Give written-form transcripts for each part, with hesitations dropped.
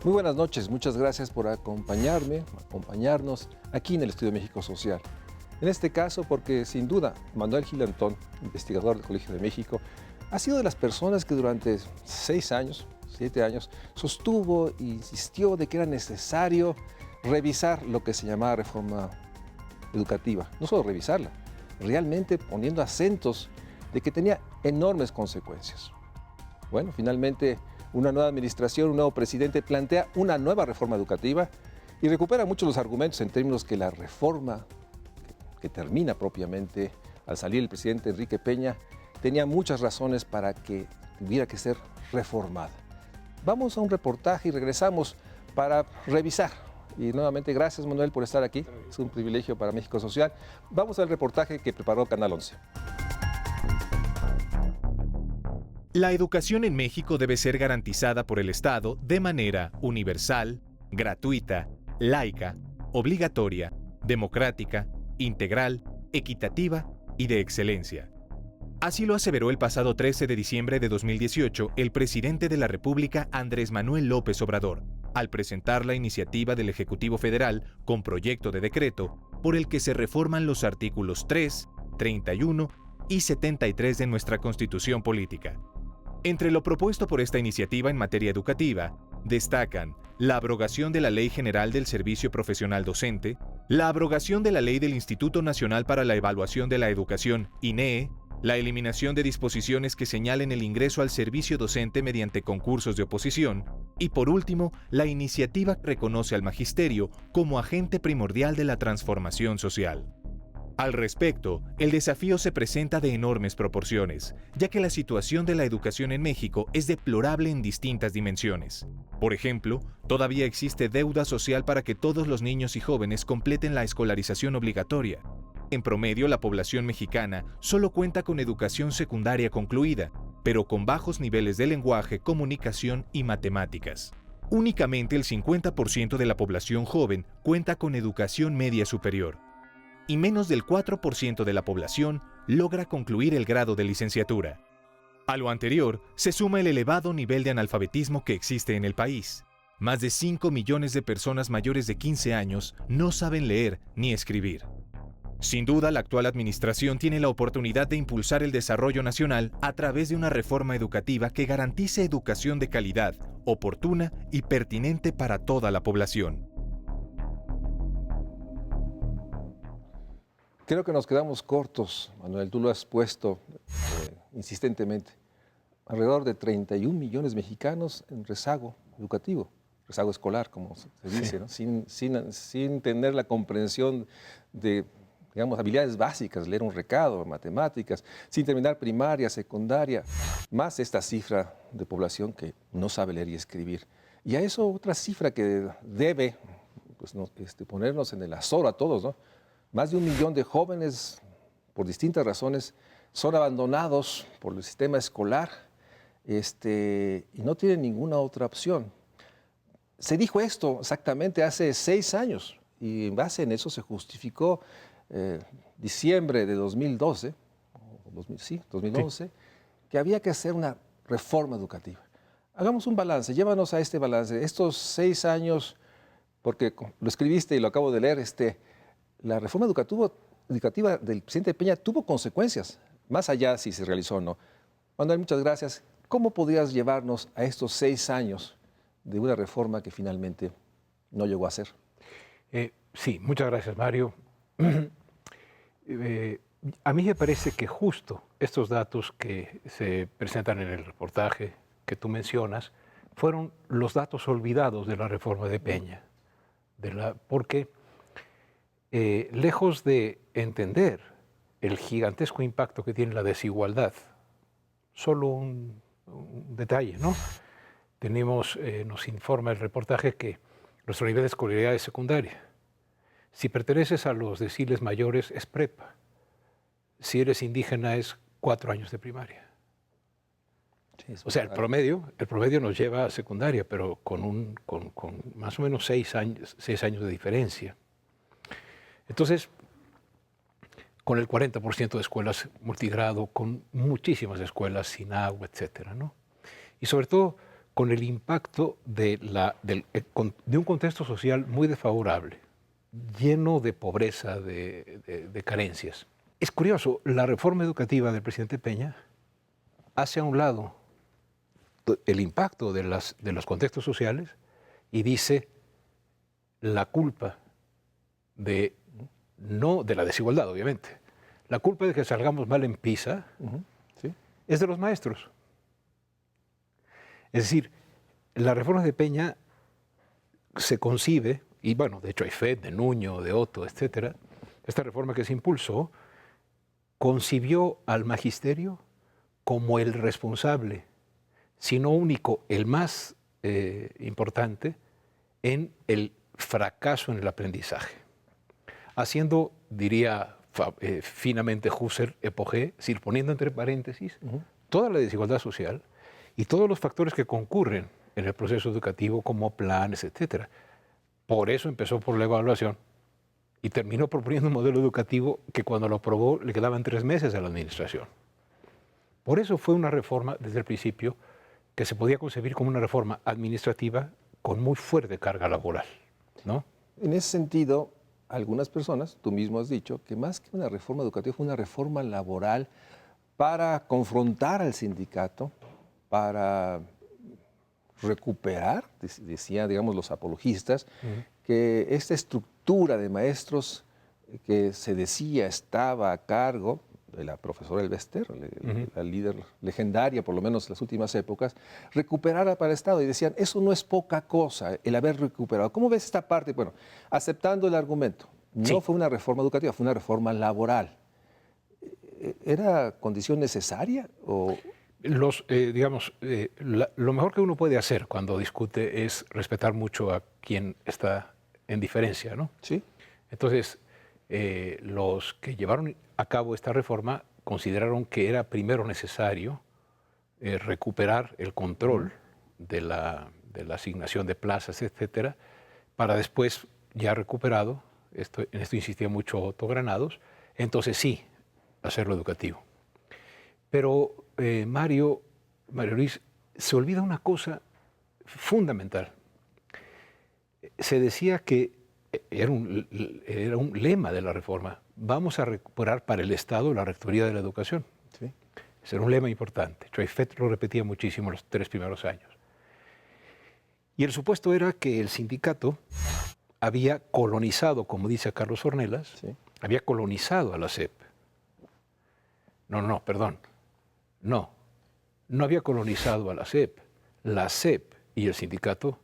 Muy buenas noches, muchas gracias por acompañarnos aquí en el Estudio México Social. En este caso, porque sin duda, Manuel Gil Antón, investigador del Colegio de México, ha sido de las personas que durante 7 años, sostuvo e insistió de que era necesario revisar lo que se llamaba reforma educativa. No solo revisarla, realmente poniendo acentos de que tenía enormes consecuencias. Bueno, finalmente una nueva administración, un nuevo presidente plantea una nueva reforma educativa y recupera muchos los argumentos en términos que la reforma que termina propiamente al salir el presidente Enrique Peña tenía muchas razones para que tuviera que ser reformada. Vamos a un reportaje y regresamos para revisar. Y nuevamente gracias, Manuel, por estar aquí. Es un privilegio para México Social. Vamos al reportaje que preparó Canal 11. La educación en México debe ser garantizada por el Estado de manera universal, gratuita, laica, obligatoria, democrática, integral, equitativa y de excelencia. Así lo aseveró el pasado 13 de diciembre de 2018 el presidente de la República, Andrés Manuel López Obrador, al presentar la iniciativa del Ejecutivo Federal con proyecto de decreto por el que se reforman los artículos 3, 31 y 73 de nuestra Constitución Política. Entre lo propuesto por esta iniciativa en materia educativa, destacan la abrogación de la Ley General del Servicio Profesional Docente, la abrogación de la Ley del Instituto Nacional para la Evaluación de la Educación, INEE, la eliminación de disposiciones que señalen el ingreso al servicio docente mediante concursos de oposición, y por último, la iniciativa que reconoce al magisterio como agente primordial de la transformación social. Al respecto, el desafío se presenta de enormes proporciones, ya que la situación de la educación en México es deplorable en distintas dimensiones. Por ejemplo, todavía existe deuda social para que todos los niños y jóvenes completen la escolarización obligatoria. En promedio, la población mexicana solo cuenta con educación secundaria concluida, pero con bajos niveles de lenguaje, comunicación y matemáticas. Únicamente el 50% de la población joven cuenta con educación media superior, y menos del 4% de la población logra concluir el grado de licenciatura. A lo anterior se suma el elevado nivel de analfabetismo que existe en el país. Más de 5 millones de personas mayores de 15 años no saben leer ni escribir. Sin duda, la actual administración tiene la oportunidad de impulsar el desarrollo nacional a través de una reforma educativa que garantice educación de calidad, oportuna y pertinente para toda la población. Creo que nos quedamos cortos, Manuel, tú lo has puesto insistentemente. Alrededor de 31 millones de mexicanos en rezago educativo, rezago escolar, como se dice, Sí. ¿no? Sin tener la comprensión de, digamos, habilidades básicas, leer un recado, matemáticas, sin terminar primaria, secundaria, más esta cifra de población que no sabe leer y escribir. Y a eso otra cifra que debe pues, ponernos en el azor a todos, ¿no? Más de 1 millón de jóvenes, por distintas razones, son abandonados por el sistema escolar y no tienen ninguna otra opción. Se dijo esto exactamente hace 6 años y en base en eso se justificó diciembre de 2012, 2011, que había que hacer una reforma educativa. Hagamos un balance, llévanos a este balance. Estos 6 años, porque lo escribiste y lo acabo de leer, la reforma educativa del presidente Peña tuvo consecuencias, más allá si se realizó o no. Manuel, muchas gracias. ¿Cómo podrías llevarnos a estos 6 años de una reforma que finalmente no llegó a ser? Sí, muchas gracias, Mario. A mí me parece que justo estos datos que se presentan en el reportaje que tú mencionas fueron los datos olvidados de la reforma de Peña. Porque lejos de entender el gigantesco impacto que tiene la desigualdad, solo un detalle, ¿no? Nos informa el reportaje que nuestro nivel de escolaridad es secundaria. Si perteneces a los deciles mayores, es prepa. Si eres indígena, es 4 años de primaria. Sí, O sea, el promedio nos lleva a secundaria, pero con más o menos 6 años de diferencia. Entonces, con el 40% de escuelas multigrado, con muchísimas escuelas sin agua, etcétera, ¿no? Y sobre todo, con el impacto de un contexto social muy desfavorable, lleno de pobreza, de carencias. Es curioso, la reforma educativa del presidente Peña hace a un lado el impacto de los contextos sociales y dice la culpa no de la desigualdad, obviamente, la culpa de que salgamos mal en PISA Sí. es de los maestros. Es decir, la reforma de Peña se concibe, y bueno, de hecho hay FED, de Nuño, de Otto, etcétera. Esta reforma que se impulsó concibió al magisterio como el responsable, si no único, el más importante en el fracaso en el aprendizaje. Haciendo, diría finamente Husserl, Epogé, es decir, poniendo entre paréntesis toda la desigualdad social y todos los factores que concurren en el proceso educativo como planes, etcétera. Por eso empezó por la evaluación y terminó proponiendo un modelo educativo que cuando lo aprobó le quedaban 3 meses a la administración. Por eso fue una reforma desde el principio que se podía concebir como una reforma administrativa con muy fuerte carga laboral, ¿no? En ese sentido, algunas personas, tú mismo has dicho, que más que una reforma educativa fue una reforma laboral para confrontar al sindicato, para recuperar, decían, digamos, los apologistas, que esta estructura de maestros que se decía estaba a cargo de la profesora Elbester, la líder legendaria, por lo menos en las últimas épocas, recuperara para el Estado. Y decían, eso no es poca cosa, el haber recuperado. ¿Cómo ves esta parte? Bueno, aceptando el argumento, no fue una reforma educativa, fue una reforma laboral. ¿Era condición necesaria? O... Lo mejor que uno puede hacer cuando discute es respetar mucho a quien está en diferencia, ¿no? Sí. Entonces, los que llevaron a cabo esta reforma consideraron que era primero necesario recuperar el control de la asignación de plazas, etcétera, para después, ya recuperado, en esto insistía mucho Otto Granados, entonces sí, hacerlo educativo. Pero Mario Luis, se olvida una cosa fundamental. Se decía que era un lema de la reforma: vamos a recuperar para el Estado la rectoría de la educación. Sí. Ese era un lema importante. Choyfet lo repetía muchísimo los 3 primeros años. Y el supuesto era que el sindicato había colonizado, como dice Carlos Ornelas, había colonizado a la SEP. Perdón. No había colonizado a la SEP. La SEP y el sindicato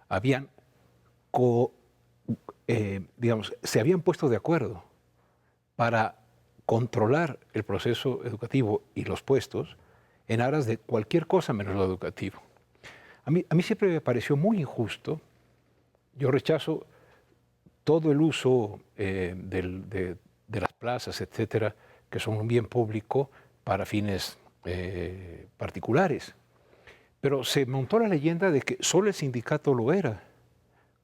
habían se habían puesto de acuerdo para controlar el proceso educativo y los puestos en aras de cualquier cosa menos lo educativo. A mí siempre me pareció muy injusto. Yo rechazo todo el uso de las plazas, etcétera, que son un bien público para fines particulares. Pero se montó la leyenda de que solo el sindicato lo era,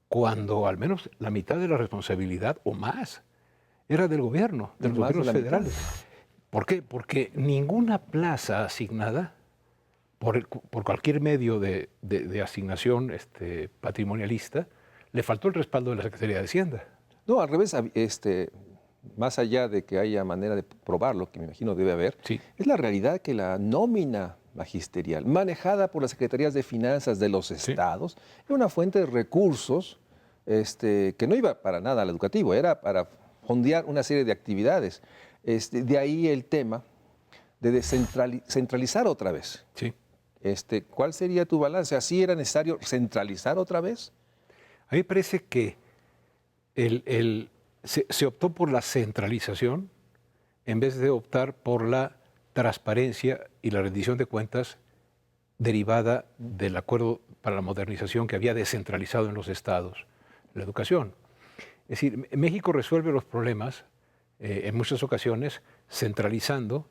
cuando al menos la mitad de la responsabilidad o más era del gobierno, de los gobiernos federales. ¿Por qué? Porque ninguna plaza asignada por cualquier medio de asignación patrimonialista le faltó el respaldo de la Secretaría de Hacienda. No, al revés, más allá de que haya manera de probarlo, que me imagino debe haber, es la realidad que la nómina magisterial, manejada por las secretarías de finanzas de los estados, era una fuente de recursos que no iba para nada al educativo, era para fondear una serie de actividades. De ahí el tema de centralizar otra vez. Sí. ¿Cuál sería tu balance? ¿Así era necesario centralizar otra vez? A mí me parece que se optó por la centralización en vez de optar por la transparencia y la rendición de cuentas derivada del acuerdo para la modernización que había descentralizado en los estados la educación. Es decir, México resuelve los problemas en muchas ocasiones centralizando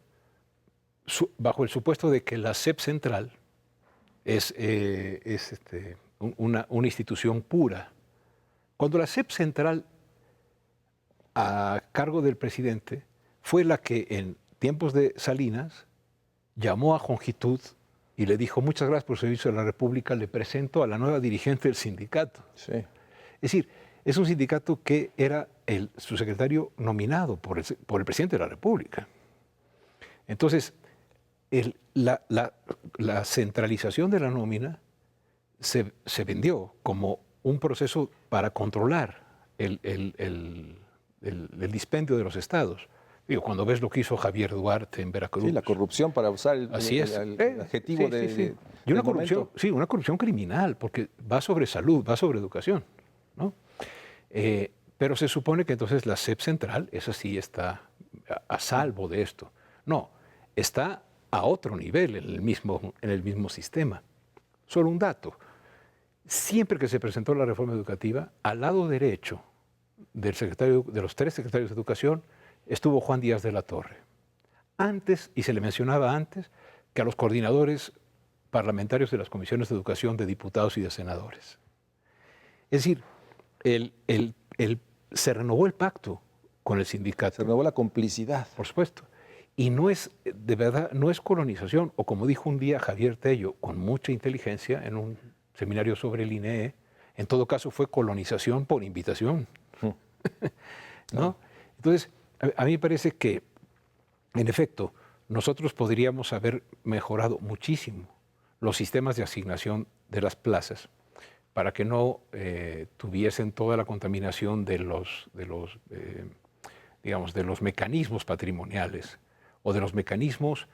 bajo el supuesto de que la SEP central es una institución pura. Cuando la SEP central a cargo del presidente fue la que en tiempos de Salinas llamó a Jongitud y le dijo, muchas gracias por el servicio de la República, le presento a la nueva dirigente del sindicato. Sí. Es decir, es un sindicato que era su secretario nominado por el presidente de la República. Entonces, la centralización de la nómina se vendió como un proceso para controlar el dispendio de los estados. Digo, cuando ves lo que hizo Javier Duarte en Veracruz. Sí, la corrupción, para usar el adjetivo Y una corrupción, sí, una corrupción criminal, porque va sobre salud, va sobre educación, ¿no? Pero se supone que entonces la SEP Central, esa sí está a salvo de esto. No, está a otro nivel en el mismo sistema. Solo un dato. Siempre que se presentó la reforma educativa, al lado derecho de los 3 secretarios de Educación, estuvo Juan Díaz de la Torre. Antes, y se le mencionaba antes, que a los coordinadores parlamentarios de las comisiones de educación de diputados y de senadores. Es decir, se renovó el pacto con el sindicato. Se renovó la complicidad. Por supuesto. Y no es, de verdad, no es colonización, o como dijo un día Javier Tello, con mucha inteligencia, en un seminario sobre el INEE, en todo caso fue colonización por invitación. ¿No? Entonces, a mí me parece que, en efecto, nosotros podríamos haber mejorado muchísimo los sistemas de asignación de las plazas para que no tuviesen toda la contaminación de los mecanismos patrimoniales o de los mecanismos,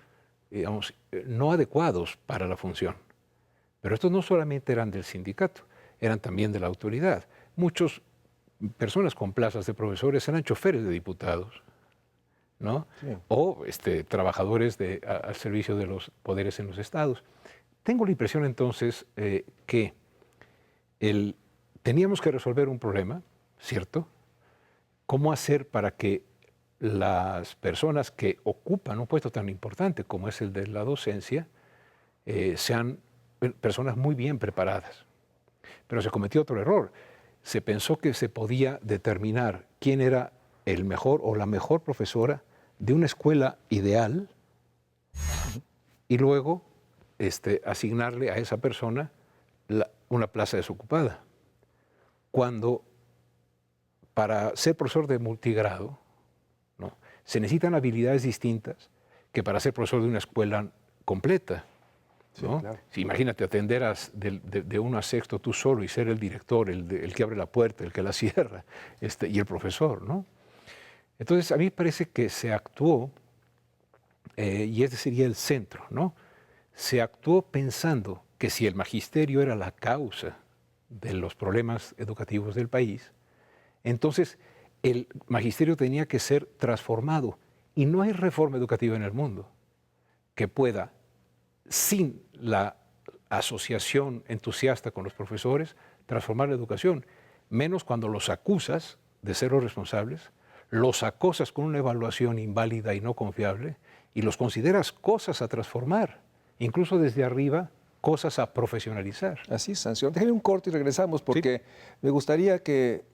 digamos, no adecuados para la función. Pero estos no solamente eran del sindicato, eran también de la autoridad. Muchas personas con plazas de profesores eran choferes de diputados, ¿no? Sí. O trabajadores al servicio de los poderes en los estados. Tengo la impresión entonces que teníamos que resolver un problema, ¿cierto? ¿Cómo hacer para que las personas que ocupan un puesto tan importante como es el de la docencia sean personas muy bien preparadas? Pero se cometió otro error. Se pensó que se podía determinar quién era el mejor o la mejor profesora de una escuela ideal y luego asignarle a esa persona una plaza desocupada. Cuando para ser profesor de multigrado, ¿no?, se necesitan habilidades distintas que para ser profesor de una escuela completa. ¿No? Sí, claro. Si imagínate atender de 1 a 6 tú solo y ser el director, el que abre la puerta, el que la cierra, y el profesor, ¿no? Entonces, a mí me parece que se actuó, y ese sería el centro, ¿no? Se actuó pensando que si el magisterio era la causa de los problemas educativos del país, entonces el magisterio tenía que ser transformado. Y no hay reforma educativa en el mundo que pueda, sin la asociación entusiasta con los profesores, transformar la educación, menos cuando los acusas de ser los responsables, los acosas con una evaluación inválida y no confiable, y los consideras cosas a transformar, incluso desde arriba, cosas a profesionalizar. Así es, Sanción. Déjenme un corte y regresamos, porque sí, me gustaría que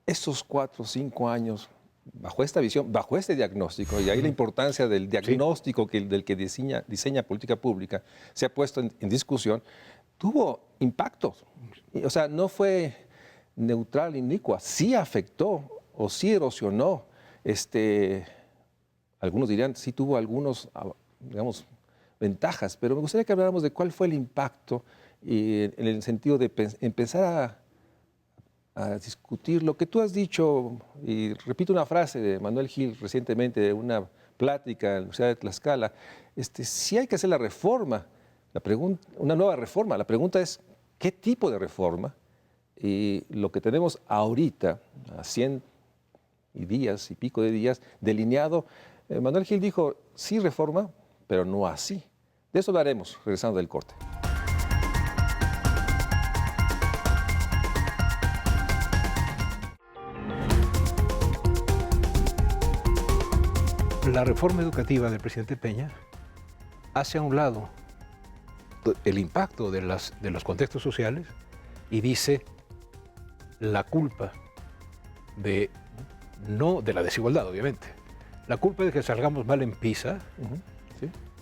estos 4 o 5 años, bajo esta visión, bajo este diagnóstico, y ahí la importancia del diagnóstico del que diseña política pública se ha puesto en discusión, tuvo impactos. O sea, no fue neutral, inicua, sí afectó o sí erosionó. Algunos dirían, sí tuvo algunos, digamos, ventajas, pero me gustaría que habláramos de cuál fue el impacto en el sentido de empezar a discutir lo que tú has dicho, y repito una frase de Manuel Gil recientemente de una plática en la Universidad de Tlaxcala, si hay que hacer la reforma, una nueva reforma, la pregunta es, ¿qué tipo de reforma? Y lo que tenemos ahorita, a 100 y días y pico de días, delineado, Manuel Gil dijo, sí reforma, pero no así. De eso hablaremos, regresando del corte. La reforma educativa del presidente Peña hace a un lado el impacto de los contextos sociales y dice la culpa no de la desigualdad, obviamente. La culpa de que salgamos mal en PISA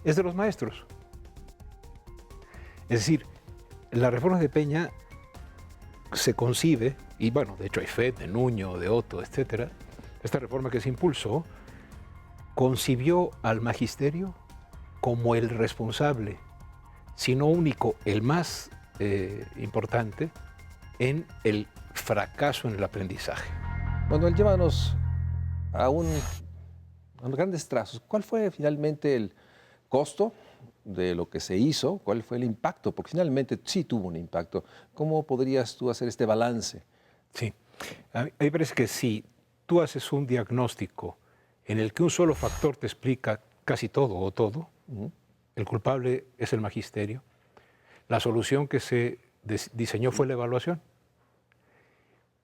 es de los maestros. Es decir, la reforma de Peña se concibe, y bueno, de hecho hay fe de Nuño, de Otto, etcétera. Esta reforma que se impulsó concibió al magisterio como el responsable, si no único, el más importante en el fracaso en el aprendizaje. Manuel, llévanos a los grandes trazos. ¿Cuál fue finalmente el costo de lo que se hizo? ¿Cuál fue el impacto? Porque finalmente sí tuvo un impacto. ¿Cómo podrías tú hacer este balance? Sí, a mí me parece que si tú haces un diagnóstico en el que un solo factor te explica casi todo o todo, el culpable es el magisterio. La solución que se diseñó fue la evaluación.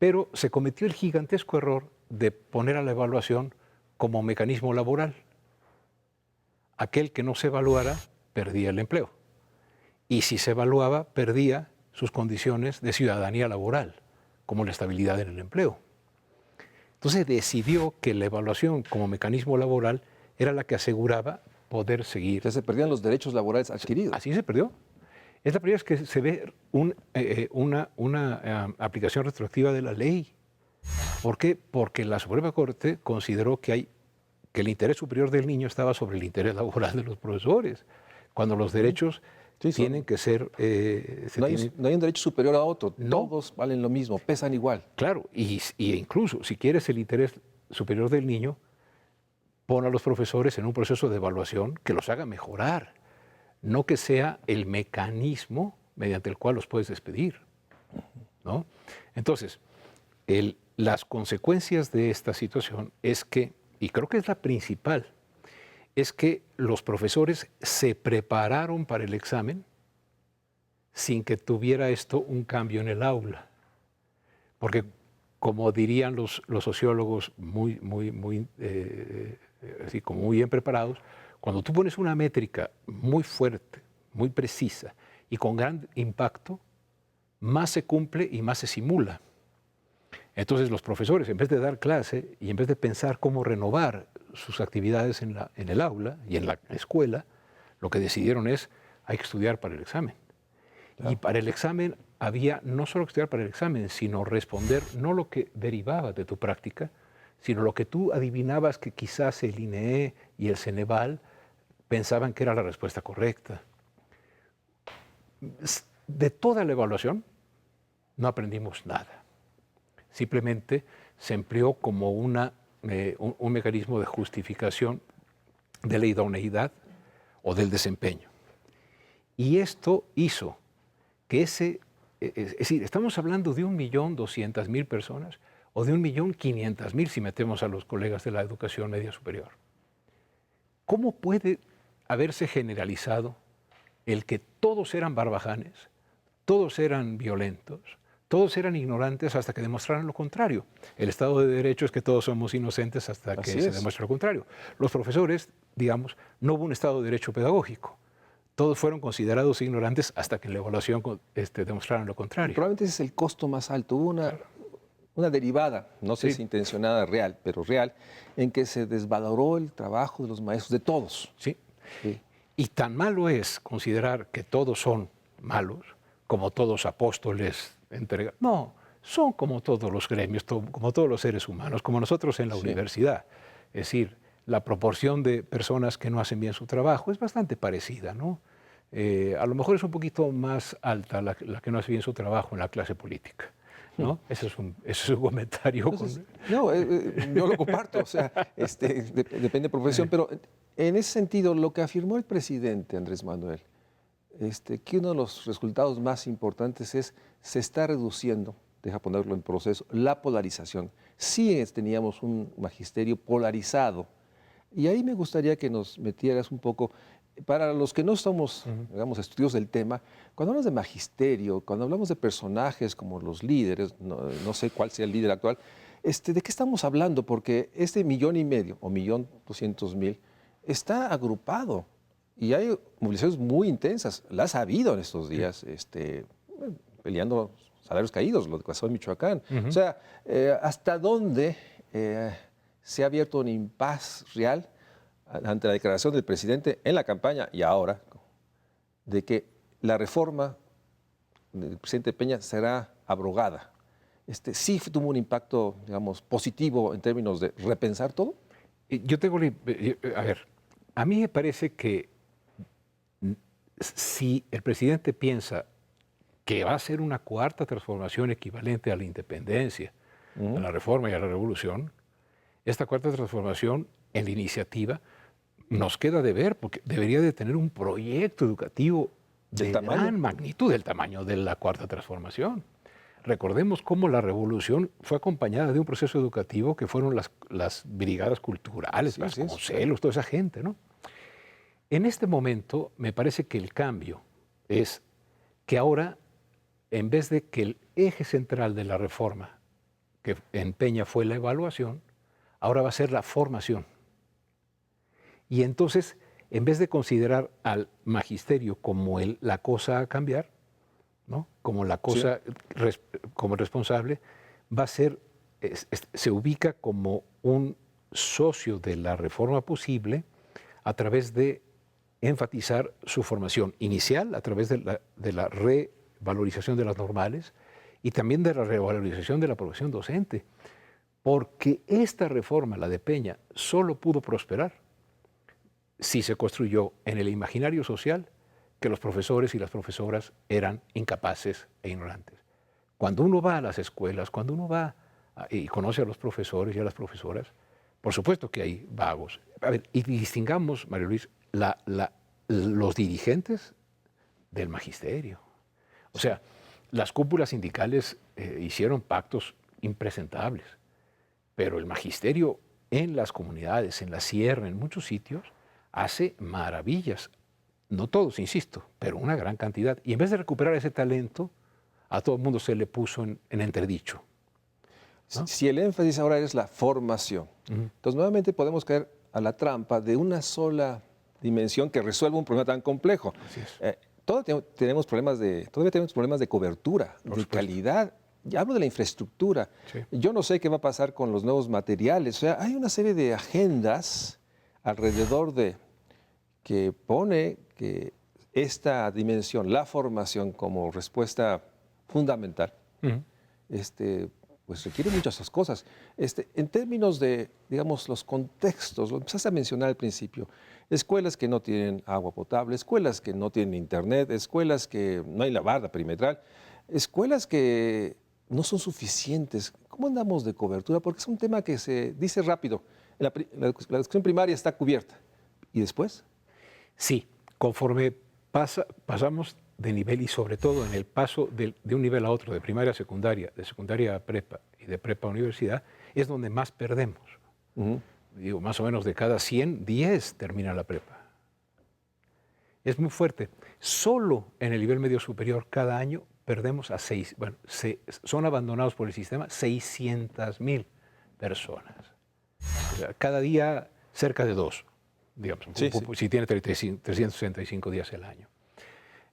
Pero se cometió el gigantesco error de poner a la evaluación como mecanismo laboral. Aquel que no se evaluara perdía el empleo. Y si se evaluaba, perdía sus condiciones de ciudadanía laboral, como la estabilidad en el empleo. Entonces decidió que la evaluación como mecanismo laboral era la que aseguraba poder seguir. Entonces se perdían los derechos laborales adquiridos. Así se perdió. Es la primera vez que se ve una aplicación retroactiva de la ley. ¿Por qué? Porque la Suprema Corte consideró que el interés superior del niño estaba sobre el interés laboral de los profesores, cuando los derechos tienen que ser... no hay un derecho superior a otro, no. Todos valen lo mismo, pesan igual. Claro, y incluso si quieres el interés superior del niño, pon a los profesores en un proceso de evaluación que los haga mejorar, no que sea el mecanismo mediante el cual los puedes despedir, ¿no? Entonces, las consecuencias de esta situación es que, y creo que es la principal, es que los profesores se prepararon para el examen sin que tuviera esto un cambio en el aula. Porque, como dirían los sociólogos así como muy bien preparados, cuando tú pones una métrica muy fuerte, muy precisa y con gran impacto, más se cumple y más se simula. Entonces los profesores, en vez de dar clase y en vez de pensar cómo renovar sus actividades en el aula y en la escuela, lo que decidieron es, hay que estudiar para el examen. Claro. Y para el examen había no solo que estudiar para el examen, sino responder no lo que derivaba de tu práctica, sino lo que tú adivinabas que quizás el INEE y el Ceneval pensaban que era la respuesta correcta. De toda la evaluación no aprendimos nada. Simplemente se empleó como un mecanismo de justificación de la idoneidad o del desempeño. Y esto hizo que es decir, estamos hablando de 1.200.000 personas o de 1.500.000 si metemos a los colegas de la educación media superior. ¿Cómo puede haberse generalizado el que todos eran barbajanes, todos eran violentos, todos eran ignorantes hasta que demostraran lo contrario? El Estado de Derecho es que todos somos inocentes hasta que se demuestre lo contrario. Los profesores, digamos, no hubo un Estado de Derecho pedagógico. Todos fueron considerados ignorantes hasta que en la evaluación demostraran lo contrario. Probablemente ese es el costo más alto. Hubo una derivada, no sé si intencionada, real, pero real, en que se desvaloró el trabajo de los maestros, de todos. Sí. Y tan malo es considerar que todos son malos, como todos apóstoles entregados. No, son como todos los gremios, como todos los seres humanos, como nosotros en la universidad. Es decir, la proporción de personas que no hacen bien su trabajo es bastante parecida, ¿no? A lo mejor es un poquito más alta la que no hace bien su trabajo en la clase política, ¿no? Ese es un comentario. Entonces, no, yo lo comparto, o sea, depende de profesión, pero en ese sentido, lo que afirmó el presidente Andrés Manuel, que uno de los resultados más importantes es se está reduciendo, deja ponerlo en proceso, la polarización. Sí teníamos un magisterio polarizado, y ahí me gustaría que nos metieras un poco, para los que no somos, digamos, estudios del tema, cuando hablamos de magisterio, cuando hablamos de personajes como los líderes, no sé cuál sea el líder actual, ¿de qué estamos hablando? Porque 1,5 millones o 1.200.000 está agrupado y hay movilizaciones muy intensas. Las ha habido en estos días, peleando salarios caídos, lo que pasó en Michoacán. O sea, ¿hasta dónde se ha abierto un impas real ante la declaración del presidente en la campaña y ahora de que la reforma del presidente Peña será abrogada. ¿Sí tuvo un impacto, digamos, positivo en términos de repensar todo? Yo tengo, a ver, a mí me parece que si el presidente piensa que va a ser una cuarta transformación equivalente a la independencia, a la reforma y a la revolución, esta cuarta transformación en la iniciativa nos queda de ver, porque debería de tener un proyecto educativo de gran magnitud, del tamaño de la cuarta transformación. Recordemos cómo la revolución fue acompañada de un proceso educativo que fueron las brigadas culturales, Vasconcelos, toda esa gente, ¿no? En este momento me parece que el cambio es que ahora, en vez de que el eje central de la reforma que en Peña fue la evaluación, ahora va a ser la formación. Y entonces, en vez de considerar al magisterio como la cosa a cambiar, ¿no? Como la cosa, como responsable, va a ser, se ubica como un socio de la reforma posible a través de enfatizar su formación inicial, a través de la revalorización de las normales y también de la revalorización de la profesión docente. Porque esta reforma, la de Peña, solo pudo prosperar si se construyó en el imaginario social que los profesores y las profesoras eran incapaces e ignorantes. Cuando uno va a las escuelas, cuando uno va y conoce a los profesores y a las profesoras, por supuesto que hay vagos. A ver, y distingamos, María Luis, los dirigentes del magisterio. O sea, las cúpulas sindicales hicieron pactos impresentables, pero el magisterio en las comunidades, en la sierra, en muchos sitios, hace maravillas. No todos, insisto, pero una gran cantidad. Y en vez de recuperar ese talento, a todo el mundo se le puso en entredicho, ¿no? Si el énfasis ahora es la formación, entonces nuevamente podemos caer a la trampa de una sola dimensión que resuelva un problema tan complejo. Todavía tenemos problemas de cobertura, de calidad. Ya hablo de la infraestructura. Yo no sé qué va a pasar con los nuevos materiales. O sea, hay una serie de agendas alrededor de que pone que esta dimensión, la formación como respuesta fundamental, pues requiere muchas otras cosas. En términos de, digamos, los contextos, lo empezaste a mencionar al principio, escuelas que no tienen agua potable, escuelas que no tienen internet, escuelas que no hay la barda perimetral, escuelas que no son suficientes. ¿Cómo andamos de cobertura? Porque es un tema que se dice rápido. La educación primaria está cubierta. ¿Y después? Sí, conforme pasamos de nivel y sobre todo en el paso de un nivel a otro, de primaria a secundaria, de secundaria a prepa y de prepa a universidad, es donde más perdemos. Digo, más o menos de cada 100, 10 termina la prepa. Es muy fuerte. Solo en el nivel medio superior cada año perdemos a 6, bueno, son abandonados por el sistema 600,000 personas. O sea, cada día cerca de 2, digamos, si tiene 365 días al año.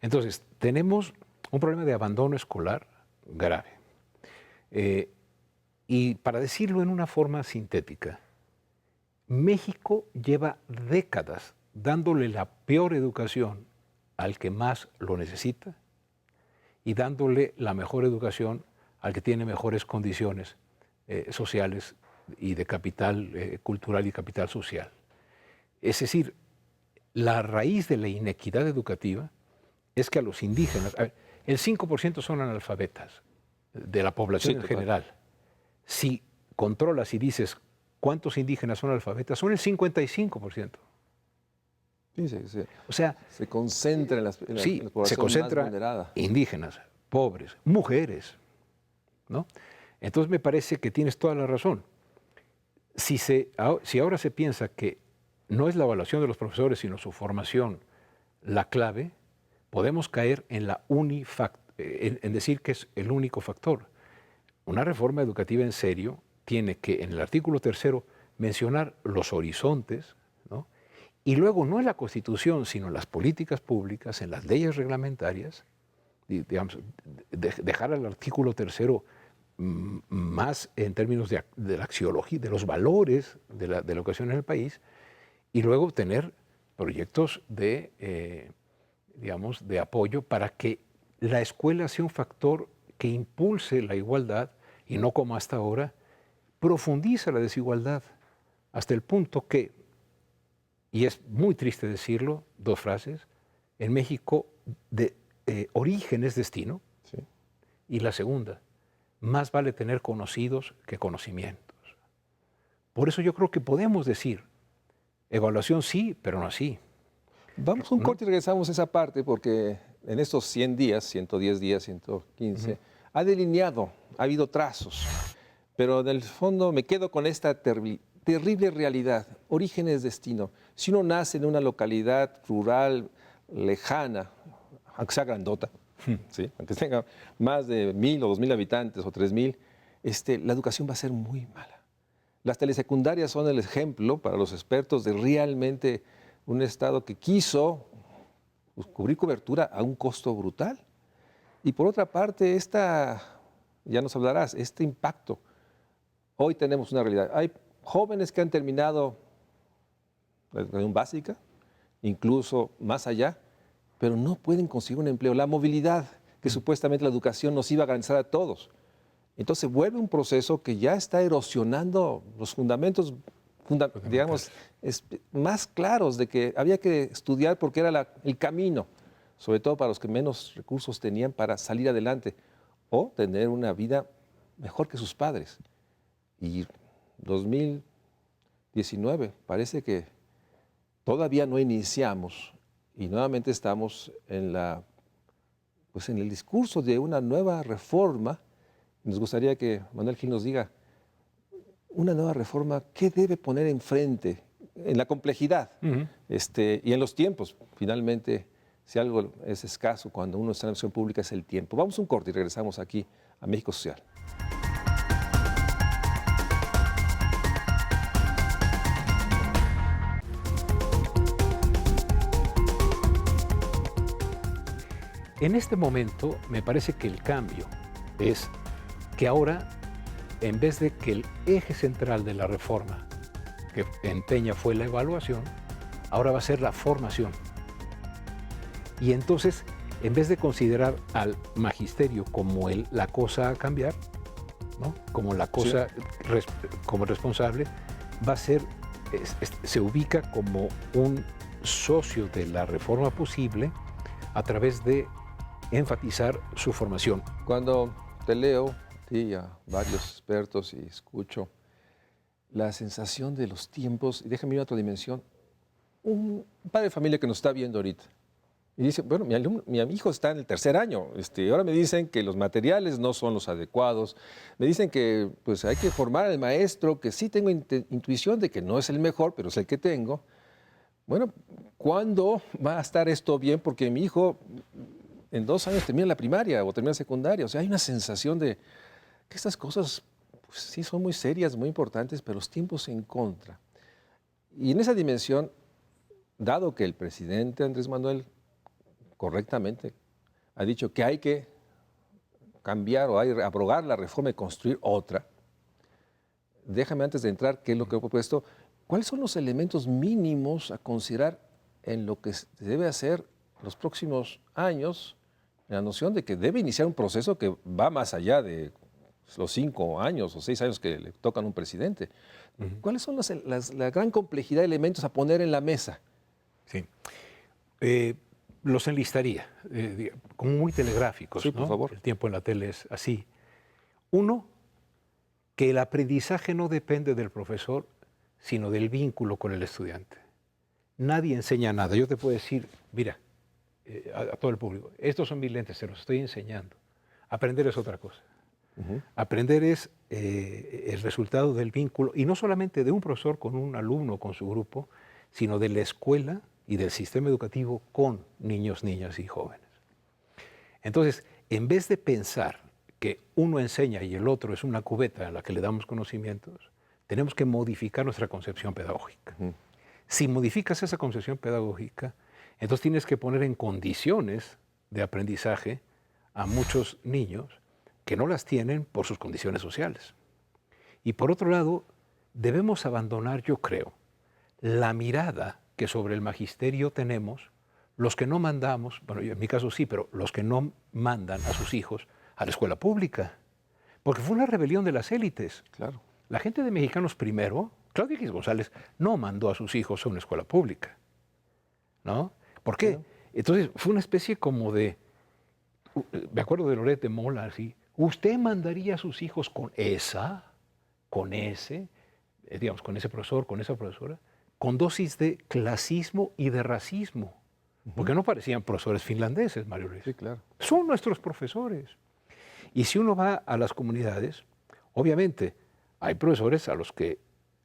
Entonces, tenemos un problema de abandono escolar grave. Y para decirlo en una forma sintética, México lleva décadas dándole la peor educación al que más lo necesita y dándole la mejor educación al que tiene mejores condiciones sociales y de capital cultural y capital social. Es decir, la raíz de la inequidad educativa es que a los indígenas, el 5% son analfabetas de la población en general. Si controlas y dices cuántos indígenas son analfabetas, son el 55%. Sí. O sea, se concentra en la población se concentra más vulnerada. Indígenas, pobres, mujeres, ¿no? Entonces me parece que tienes toda la razón. Si ahora se piensa que no es la evaluación de los profesores, sino su formación la clave, podemos caer en en decir que es el único factor. Una reforma educativa en serio tiene que, en el artículo 3º, mencionar los horizontes, ¿no? Y luego, no en la Constitución, sino en las políticas públicas, en las leyes reglamentarias, digamos, dejar al artículo 3º más en términos de la axiología, de los valores de la educación en el país, y luego tener proyectos de digamos, de apoyo para que la escuela sea un factor que impulse la igualdad y no como hasta ahora, profundiza la desigualdad hasta el punto que, y es muy triste decirlo, 2 frases, en México origen es destino, Sí. y la segunda, más vale tener conocidos que conocimientos. Por eso yo creo que podemos decir, evaluación sí, pero no así. Vamos un ¿No? corte y regresamos a esa parte porque en estos 100 días, 110 días, 115, ha delineado, ha habido trazos, pero en el fondo me quedo con esta terrible realidad, origen es destino. Si uno nace en una localidad rural, lejana, aunque sea grandota, ¿sí? Aunque tenga más de 1,000 o 2,000 habitantes o 3,000, la educación va a ser muy mala. Las telesecundarias son el ejemplo para los expertos de realmente un Estado que quiso cubrir cobertura a un costo brutal. Y por otra parte, ya nos hablarás, este impacto. Hoy tenemos una realidad. Hay jóvenes que han terminado la educación básica, incluso más allá, pero no pueden conseguir un empleo. La movilidad que supuestamente la educación nos iba a garantizar a todos. Entonces vuelve un proceso que ya está erosionando los fundamentos, digamos, más claros de que había que estudiar porque era el camino, sobre todo para los que menos recursos tenían para salir adelante o tener una vida mejor que sus padres. Y 2019 parece que todavía no iniciamos y nuevamente estamos en el discurso de una nueva reforma. Nos gustaría que Manuel Gil nos diga, una nueva reforma, ¿qué debe poner enfrente en la complejidad y en los tiempos? Finalmente, si algo es escaso cuando uno está en la acción pública es el tiempo. Vamos a un corte y regresamos aquí a México Social. En este momento me parece que el cambio es que ahora, en vez de que el eje central de la reforma que empeña fue la evaluación, ahora va a ser la formación. Y entonces, en vez de considerar al magisterio como la cosa a cambiar, ¿no? Como la cosa como responsable, va a ser, se ubica como un socio de la reforma posible a través de enfatizar su formación. Cuando te leo, y a varios expertos y escucho la sensación de los tiempos, y déjame ir a otra dimensión, un padre de familia que nos está viendo ahorita, y dice, bueno, mi hijo está en el 3er año, ahora me dicen que los materiales no son los adecuados, me dicen que pues, hay que formar al maestro, que sí tengo intuición de que no es el mejor, pero es el que tengo. Bueno, ¿cuándo va a estar esto bien? Porque mi hijo en 2 años termina la primaria o termina la secundaria, o sea, hay una sensación de que estas cosas pues, sí son muy serias, muy importantes, pero los tiempos en contra. Y en esa dimensión, dado que el presidente Andrés Manuel correctamente ha dicho que hay que cambiar o hay que abrogar la reforma y construir otra, déjame antes de entrar, qué es lo que he propuesto, cuáles son los elementos mínimos a considerar en lo que se debe hacer los próximos años, en la noción de que debe iniciar un proceso que va más allá de los 5 años o 6 años que le tocan a un presidente. ¿Cuáles son la gran complejidad de elementos a poner en la mesa? Sí. Los enlistaría, como muy telegráficos. Sí, por favor. El tiempo en la tele es así. Uno, que el aprendizaje no depende del profesor, sino del vínculo con el estudiante. Nadie enseña nada. Yo te puedo decir, mira, a todo el público, estos son mis lentes, se los estoy enseñando. Aprender es otra cosa. Aprender es el resultado del vínculo, y no solamente de un profesor con un alumno, con su grupo, sino de la escuela y del sistema educativo con niños, niñas y jóvenes. Entonces, en vez de pensar que uno enseña y el otro es una cubeta a la que le damos conocimientos, tenemos que modificar nuestra concepción pedagógica. Si modificas esa concepción pedagógica, entonces tienes que poner en condiciones de aprendizaje a muchos niños que no las tienen por sus condiciones sociales. Y por otro lado, debemos abandonar, yo creo, la mirada que sobre el magisterio tenemos los que no mandamos, bueno, yo en mi caso sí, pero los que no mandan a sus hijos a la escuela pública, porque fue una rebelión de las élites. Claro. La gente de Mexicanos Primero, Claudia X González, no mandó a sus hijos a una escuela pública, ¿no? ¿Por qué? Claro. Entonces fue una especie como de, me acuerdo de Loret de Mola, así, ¿usted mandaría a sus hijos con esa, con ese, digamos, con ese profesor, con esa profesora, con dosis de clasismo y de racismo? Porque no parecían profesores finlandeses, Mario Luis. Sí, claro. Son nuestros profesores. Y si uno va a las comunidades, obviamente hay profesores a los que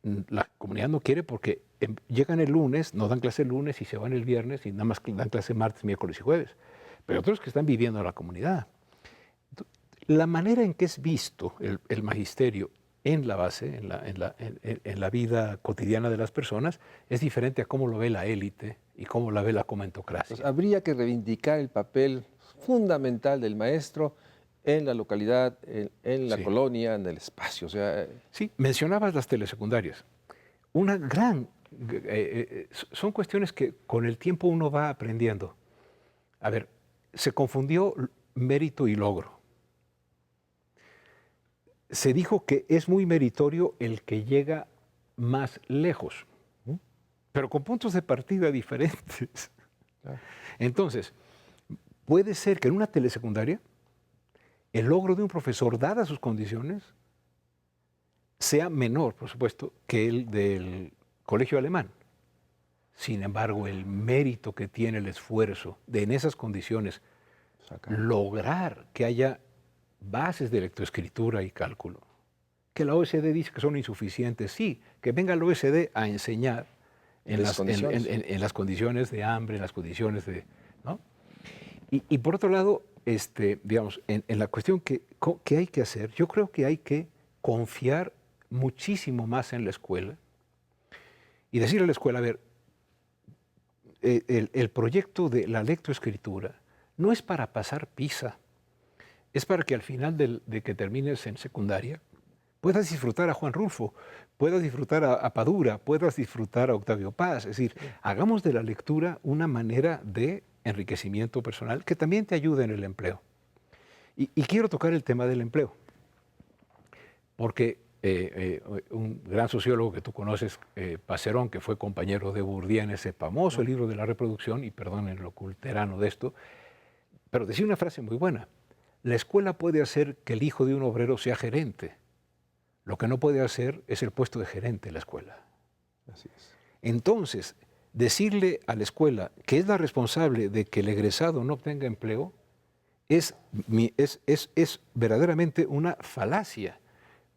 la comunidad no quiere porque llegan el lunes, no dan clase el lunes y se van el viernes y nada más dan clase martes, miércoles y jueves. Pero otros que están viviendo en la comunidad. La manera en que es visto el magisterio en la base, en la vida cotidiana de las personas, es diferente a cómo lo ve la élite y cómo la ve la comentocracia. Pues habría que reivindicar el papel fundamental del maestro en la localidad, en la Sí. colonia, en el espacio. O sea, Sí, mencionabas las telesecundarias. Una gran... son cuestiones que con el tiempo uno va aprendiendo. A ver, se confundió mérito y logro. Se dijo que es muy meritorio el que llega más lejos, pero con puntos de partida diferentes. Claro. Entonces, puede ser que en una telesecundaria el logro de un profesor, dadas sus condiciones, sea menor, por supuesto, que el del colegio alemán. Sin embargo, el mérito que tiene el esfuerzo de en esas condiciones lograr que haya bases de lectoescritura y cálculo, que la OECD dice que son insuficientes, sí, que venga la OECD a enseñar en las condiciones de hambre, en las condiciones de... ¿no? Y por otro lado, digamos, en la cuestión que hay que hacer, yo creo que hay que confiar muchísimo más en la escuela y decirle a la escuela, a ver, el proyecto de la lectoescritura no es para pasar PISA, es para que al final de que termines en secundaria puedas disfrutar a Juan Rulfo, puedas disfrutar a Padura, puedas disfrutar a Octavio Paz. Es decir, hagamos de la lectura una manera de enriquecimiento personal que también te ayude en el empleo. Y quiero tocar el tema del empleo, porque un gran sociólogo que tú conoces, Passerón, que fue compañero de Bourdieu en ese famoso libro de la reproducción, y perdonen lo culterano de esto, pero decía una frase muy buena: la escuela puede hacer que el hijo de un obrero sea gerente. Lo que no puede hacer es el puesto de gerente en la escuela. Así es. Entonces, decirle a la escuela que es la responsable de que el egresado no obtenga empleo es verdaderamente una falacia,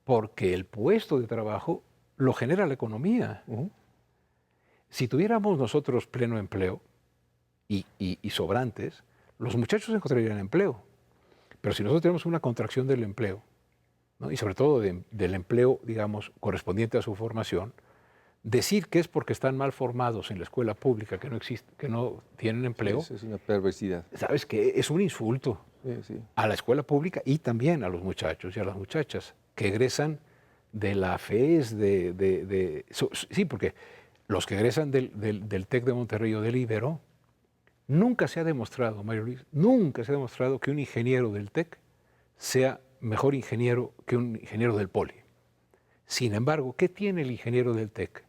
porque el puesto de trabajo lo genera la economía. Si tuviéramos nosotros pleno empleo y sobrantes, los muchachos encontrarían empleo. Pero si nosotros tenemos una contracción del empleo, ¿no? Y sobre todo del empleo, digamos, correspondiente a su formación, decir que es porque están mal formados en la escuela pública, que no existe, que no tienen empleo, Sí, es una perversidad. ¿sabes qué? Es un insulto Sí. a la escuela pública y también a los muchachos y a las muchachas que egresan de la FES, sí, porque los que egresan del TEC de Monterrey o del Ibero, nunca se ha demostrado, Mario Luis, nunca se ha demostrado que un ingeniero del TEC sea mejor ingeniero que un ingeniero del Poli. Sin embargo, ¿qué tiene el ingeniero del TEC?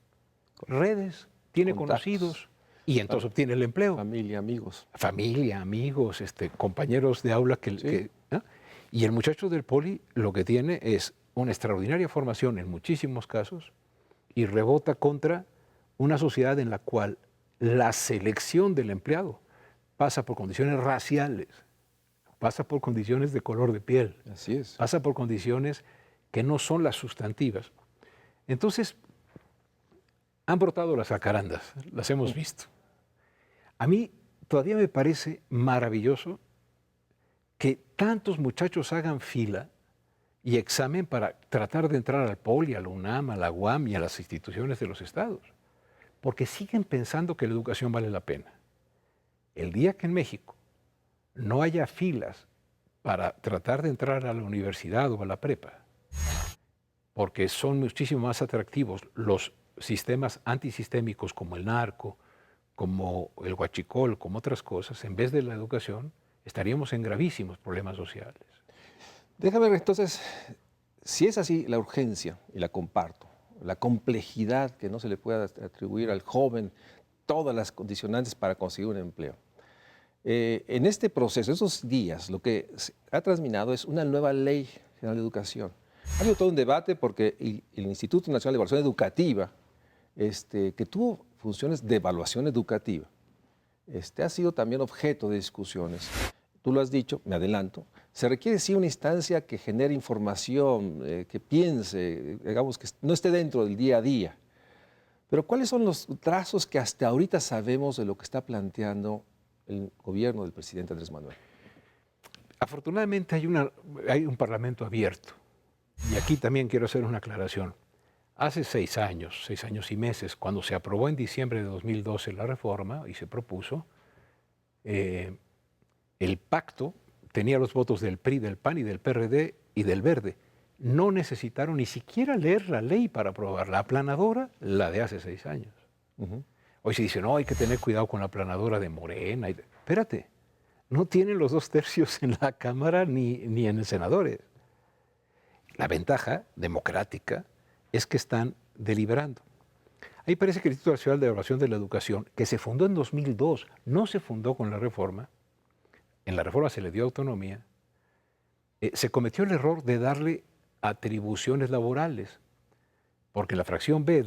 Redes, tiene Contactos. Conocidos y entonces obtiene el empleo. Familia, amigos. Familia, amigos, compañeros de aula ¿no? Y el muchacho del Poli lo que tiene es una extraordinaria formación en muchísimos casos y rebota contra una sociedad en la cual la selección del empleado pasa por condiciones raciales, pasa por condiciones de color de piel, Así es. pasa por condiciones que no son las sustantivas. Entonces, han brotado las jacarandas, las hemos visto. A mí todavía me parece maravilloso que tantos muchachos hagan fila y examen para tratar de entrar al Poli, a la UNAM, a la UAM y a las instituciones de los estados, porque siguen pensando que la educación vale la pena. El día que en México no haya filas para tratar de entrar a la universidad o a la prepa, porque son muchísimo más atractivos los sistemas antisistémicos como el narco, como el huachicol, como otras cosas, en vez de la educación, estaríamos en gravísimos problemas sociales. Déjame ver entonces, si es así, la urgencia, y la comparto, la complejidad que no se le pueda atribuir al joven, todas las condicionantes para conseguir un empleo. En este proceso, esos días, lo que se ha transminado es una nueva ley general de educación. Ha habido todo un debate porque el Instituto Nacional de Evaluación Educativa, que tuvo funciones de evaluación educativa, ha sido también objeto de discusiones. Tú lo has dicho, me adelanto, se requiere sí una instancia que genere información, que piense, digamos, que no esté dentro del día a día. Pero ¿cuáles son los trazos que hasta ahorita sabemos de lo que está planteando el gobierno del presidente Andrés Manuel? Afortunadamente hay un parlamento abierto. Y aquí también quiero hacer una aclaración. Hace 6 años y meses, cuando se aprobó en diciembre de 2012 la reforma y se propuso, el pacto tenía los votos del PRI, del PAN y del PRD y del Verde. No necesitaron ni siquiera leer la ley para aprobar la aplanadora, la de hace 6 años. Hoy se dice, no, hay que tener cuidado con la aplanadora de Morena. Espérate, no tienen los 2/3 en la Cámara ni en el senadores. La ventaja democrática es que están deliberando. Ahí parece que el Instituto Nacional de Evaluación de la Educación, que se fundó en 2002, no se fundó con la reforma, en la reforma se le dio autonomía, se cometió el error de darle atribuciones laborales, porque en la fracción B,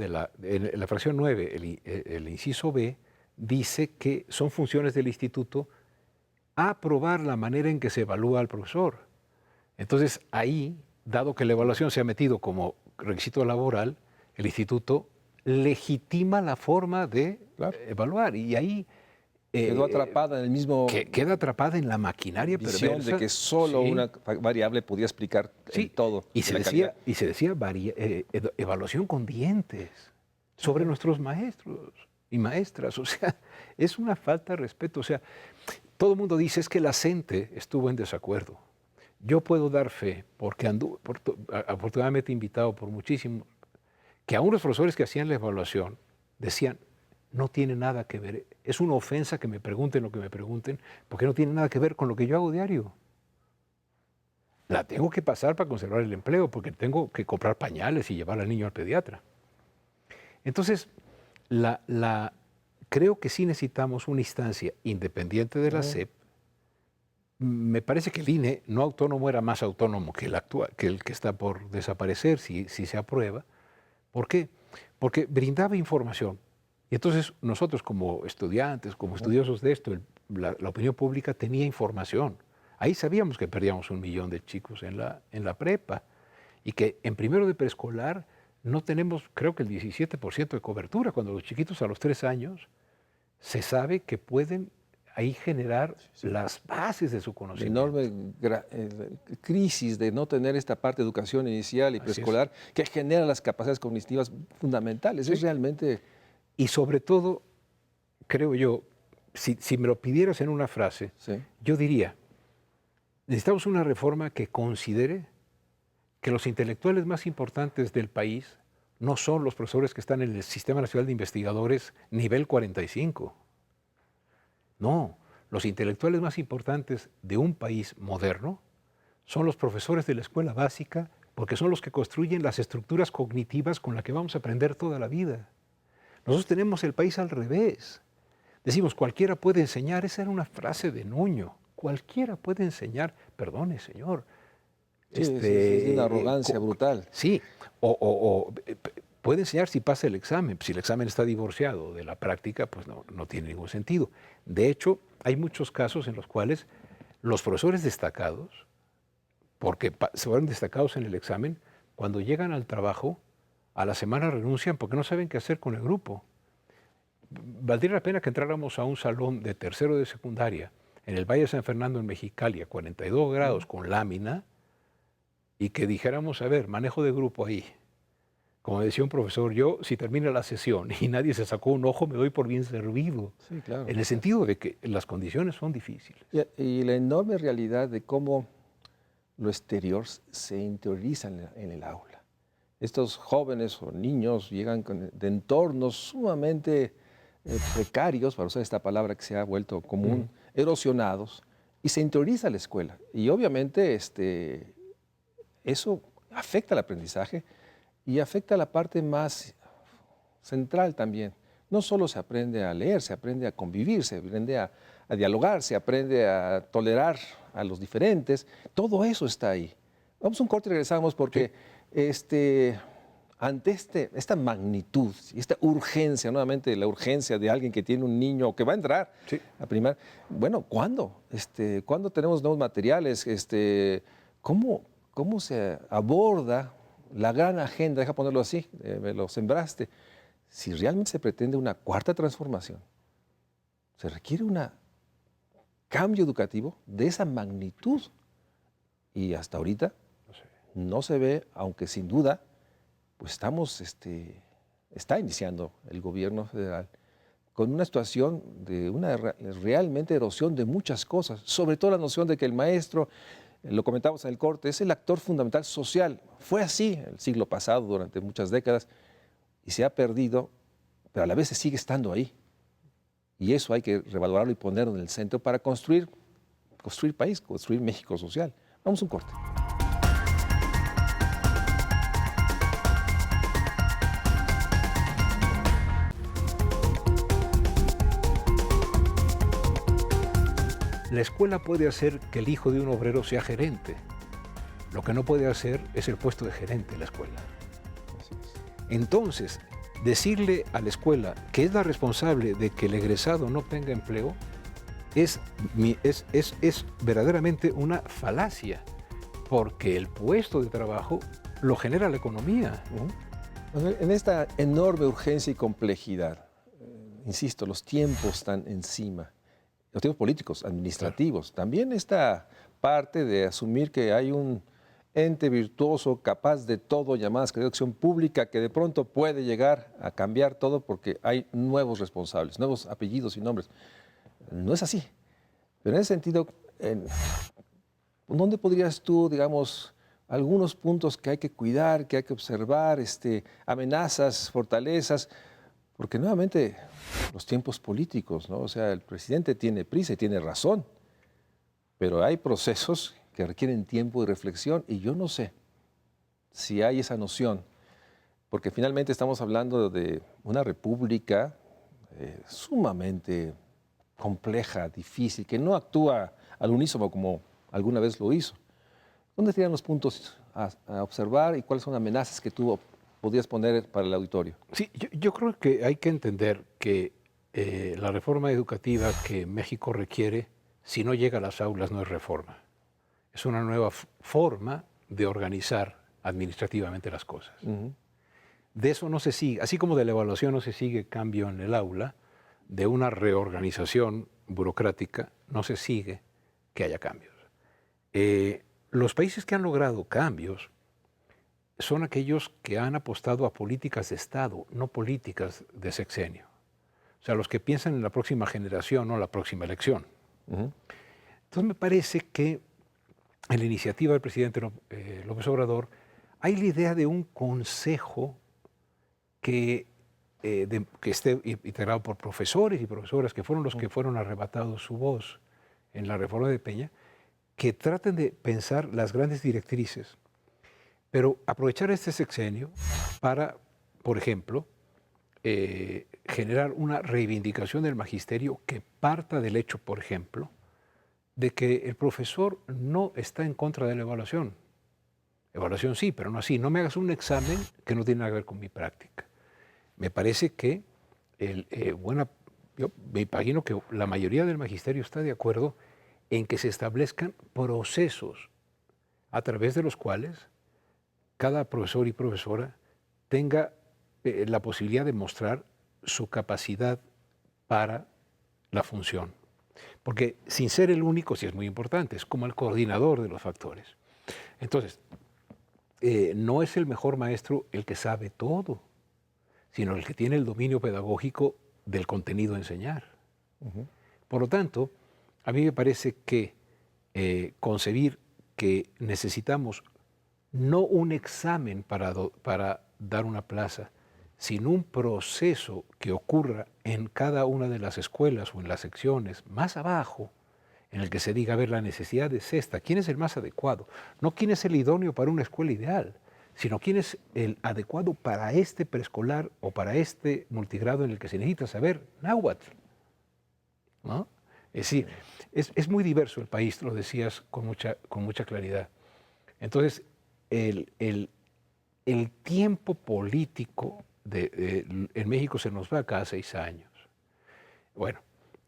en la fracción 9, el inciso B, dice que son funciones del instituto aprobar la manera en que se evalúa al profesor. Entonces ahí, dado que la evaluación se ha metido como requisito laboral, el instituto legitima la forma de evaluar y ahí quedó atrapada en el mismo... queda atrapada en la maquinaria visión perversa. de que solo Sí. una variable podía explicar todo. Y se decía evaluación con dientes sobre nuestros maestros y maestras. O sea, es una falta de respeto. O sea, todo el mundo dice es que la CENTE estuvo en desacuerdo. Yo puedo dar fe, porque afortunadamente invitado por muchísimos, que aún los profesores que hacían la evaluación decían, no tiene nada que ver, es una ofensa que me pregunten lo que me pregunten, porque no tiene nada que ver con lo que yo hago diario. La tengo que pasar para conservar el empleo, porque tengo que comprar pañales y llevar al niño al pediatra. Entonces, creo que sí necesitamos una instancia independiente de la SEP. Me parece que el INE no autónomo era más autónomo que el que está por desaparecer si se aprueba. ¿Por qué? Porque brindaba información. Y entonces nosotros como estudiantes, como estudiosos de esto, la opinión pública tenía información. Ahí sabíamos que perdíamos 1 millón de chicos en la prepa y que en primero de preescolar no tenemos, creo que el 17% de cobertura, cuando los chiquitos a los 3 años se sabe que pueden ahí generar las bases de su conocimiento. Enorme crisis de no tener esta parte de educación inicial y preescolar que genera las capacidades cognitivas fundamentales. Es realmente... Y sobre todo, creo yo, si me lo pidieras en una frase, yo diría, necesitamos una reforma que considere que los intelectuales más importantes del país no son los profesores que están en el Sistema Nacional de Investigadores nivel 45. No, los intelectuales más importantes de un país moderno son los profesores de la escuela básica, porque son los que construyen las estructuras cognitivas con las que vamos a aprender toda la vida. Nosotros tenemos el país al revés. Decimos, cualquiera puede enseñar. Esa era una frase de Nuño. Cualquiera puede enseñar. Perdone, señor. Sí, es una arrogancia brutal. Sí, puede enseñar si pasa el examen. Si el examen está divorciado de la práctica, pues no tiene ningún sentido. De hecho, hay muchos casos en los cuales los profesores destacados, porque se fueron destacados en el examen, cuando llegan al trabajo, a la semana renuncian porque no saben qué hacer con el grupo. Valdría la pena que entráramos a un salón de tercero de secundaria en el Valle de San Fernando, en Mexicali, a 42 grados con lámina, y que dijéramos, a ver, manejo de grupo ahí. Como decía un profesor, yo si termina la sesión y nadie se sacó un ojo, me doy por bien servido. Sí, claro. En el sentido de que las condiciones son difíciles. Y la enorme realidad de cómo lo exterior se interioriza en el aula. Estos jóvenes o niños llegan de entornos sumamente precarios, para usar esta palabra que se ha vuelto común, erosionados, y se interioriza la escuela. Y obviamente eso afecta al aprendizaje y afecta a la parte más central también. No solo se aprende a leer, se aprende a convivir, se aprende a dialogar, se aprende a tolerar a los diferentes. Todo eso está ahí. Vamos a un corte y regresamos porque ante esta magnitud y esta urgencia, nuevamente la urgencia de alguien que tiene un niño que va a entrar a primaria, bueno, ¿cuándo? ¿Cuándo tenemos nuevos materiales? ¿Cómo se aborda la gran agenda? Deja ponerlo así, me lo sembraste. Si realmente se pretende una cuarta transformación, se requiere un cambio educativo de esa magnitud. Y hasta ahorita no se ve, aunque sin duda, pues está iniciando el gobierno federal con una situación de una realmente erosión de muchas cosas, sobre todo la noción de que el maestro, lo comentamos en el corte, es el actor fundamental social. Fue así el siglo pasado, durante muchas décadas, y se ha perdido, pero a la vez se sigue estando ahí. Y eso hay que revalorarlo y ponerlo en el centro para construir país, construir México social. Vamos a un corte. La escuela puede hacer que el hijo de un obrero sea gerente. Lo que no puede hacer es el puesto de gerente en la escuela. Entonces, decirle a la escuela que es la responsable de que el egresado no tenga empleo es verdaderamente una falacia, porque el puesto de trabajo lo genera la economía. En esta enorme urgencia y complejidad, insisto, los tiempos están encima, los tiempos políticos, administrativos, también esta parte de asumir que hay un ente virtuoso, capaz de todo, llamada Secretaría de Acción Pública, que de pronto puede llegar a cambiar todo porque hay nuevos responsables, nuevos apellidos y nombres. No es así. Pero en ese sentido, ¿dónde podrías tú, digamos, algunos puntos que hay que cuidar, que hay que observar, amenazas, fortalezas? Porque nuevamente los tiempos políticos, ¿no? O sea, el presidente tiene prisa y tiene razón, pero hay procesos que requieren tiempo y reflexión, y yo no sé si hay esa noción, porque finalmente estamos hablando de una república sumamente compleja, difícil, que no actúa al unísono como alguna vez lo hizo. ¿Dónde serían los puntos a observar y cuáles son las amenazas que tú podrías poner para el auditorio? Sí, yo creo que hay que entender que la reforma educativa que México requiere, si no llega a las aulas, no es reforma. Es una nueva forma de organizar administrativamente las cosas. De eso no se sigue, así como de la evaluación no se sigue cambio en el aula, de una reorganización burocrática no se sigue que haya cambios. Los países que han logrado cambios son aquellos que han apostado a políticas de Estado, no políticas de sexenio. O sea, los que piensan en la próxima generación, no la próxima elección. Entonces me parece que en la iniciativa del presidente López Obrador hay la idea de un consejo que esté integrado por profesores y profesoras que fueron los que fueron arrebatados su voz en la reforma de Peña, que traten de pensar las grandes directrices, pero aprovechar este sexenio para, por ejemplo, generar una reivindicación del magisterio que parta del hecho, por ejemplo, de que el profesor no está en contra de la evaluación. Evaluación sí, pero no así. No me hagas un examen que no tiene nada que ver con mi práctica. Me parece que yo me imagino que la mayoría del magisterio está de acuerdo en que se establezcan procesos a través de los cuales cada profesor y profesora tenga la posibilidad de mostrar su capacidad para la función. Porque sin ser el único, sí es muy importante, es como el coordinador de los factores. Entonces, no es el mejor maestro el que sabe todo, sino el que tiene el dominio pedagógico del contenido a enseñar. Por lo tanto, a mí me parece que concebir que necesitamos no un examen para dar una plaza, sin un proceso que ocurra en cada una de las escuelas o en las secciones más abajo, en el que se diga, a ver, la necesidad es esta, ¿quién es el más adecuado? No quién es el idóneo para una escuela ideal, sino quién es el adecuado para este preescolar o para este multigrado en el que se necesita saber náhuatl, ¿no? Es decir, es muy diverso el país, lo decías con mucha claridad. Entonces, el tiempo político en México se nos va cada 6 años. Bueno,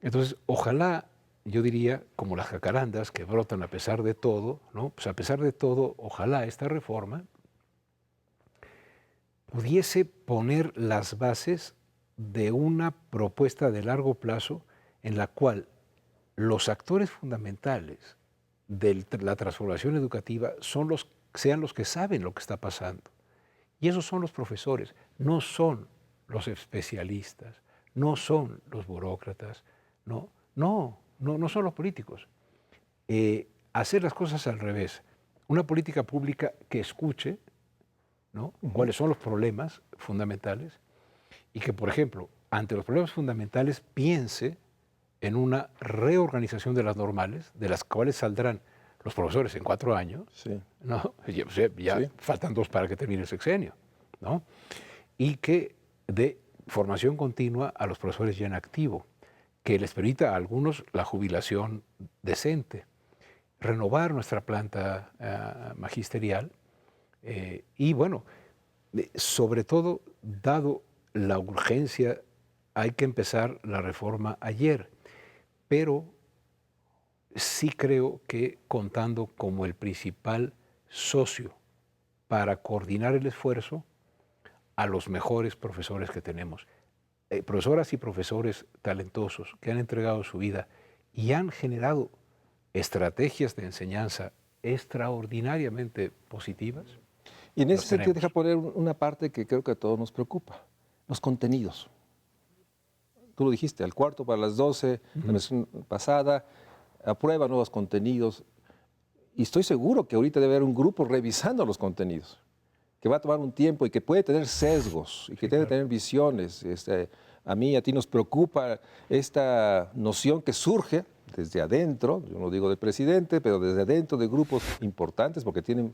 entonces, ojalá, yo diría, como las jacarandas que brotan a pesar de todo, ¿no? Pues a pesar de todo, ojalá esta reforma pudiese poner las bases de una propuesta de largo plazo en la cual los actores fundamentales de la transformación educativa sean los que saben lo que está pasando. Y esos son los profesores, no son los especialistas, no son los burócratas, no son los políticos. Hacer las cosas al revés, una política pública que escuche, ¿no? Cuáles son los problemas fundamentales y que, por ejemplo, ante los problemas fundamentales piense en una reorganización de las normales, de las cuales saldrán los profesores en 4 años, Sí. ¿no? Ya Sí. faltan 2 para que termine el sexenio, ¿no? Y que dé formación continua a los profesores ya en activo, que les permita a algunos la jubilación decente, renovar nuestra planta magisterial y, bueno, sobre todo, dado la urgencia, hay que empezar la reforma ayer, pero sí creo que contando como el principal socio para coordinar el esfuerzo a los mejores profesores que tenemos. Profesoras y profesores talentosos que han entregado su vida y han generado estrategias de enseñanza extraordinariamente positivas. Y en ese Los sentido, tenemos. deja poner una parte que creo que a todos nos preocupa, los contenidos. Tú lo dijiste, al cuarto para las 12, la mención pasada, aprueba nuevos contenidos. Y estoy seguro que ahorita debe haber un grupo revisando los contenidos, que va a tomar un tiempo y que puede tener sesgos y que debe tener visiones. A mí y a ti nos preocupa esta noción que surge desde adentro, yo no digo del presidente, pero desde adentro de grupos importantes, porque tienen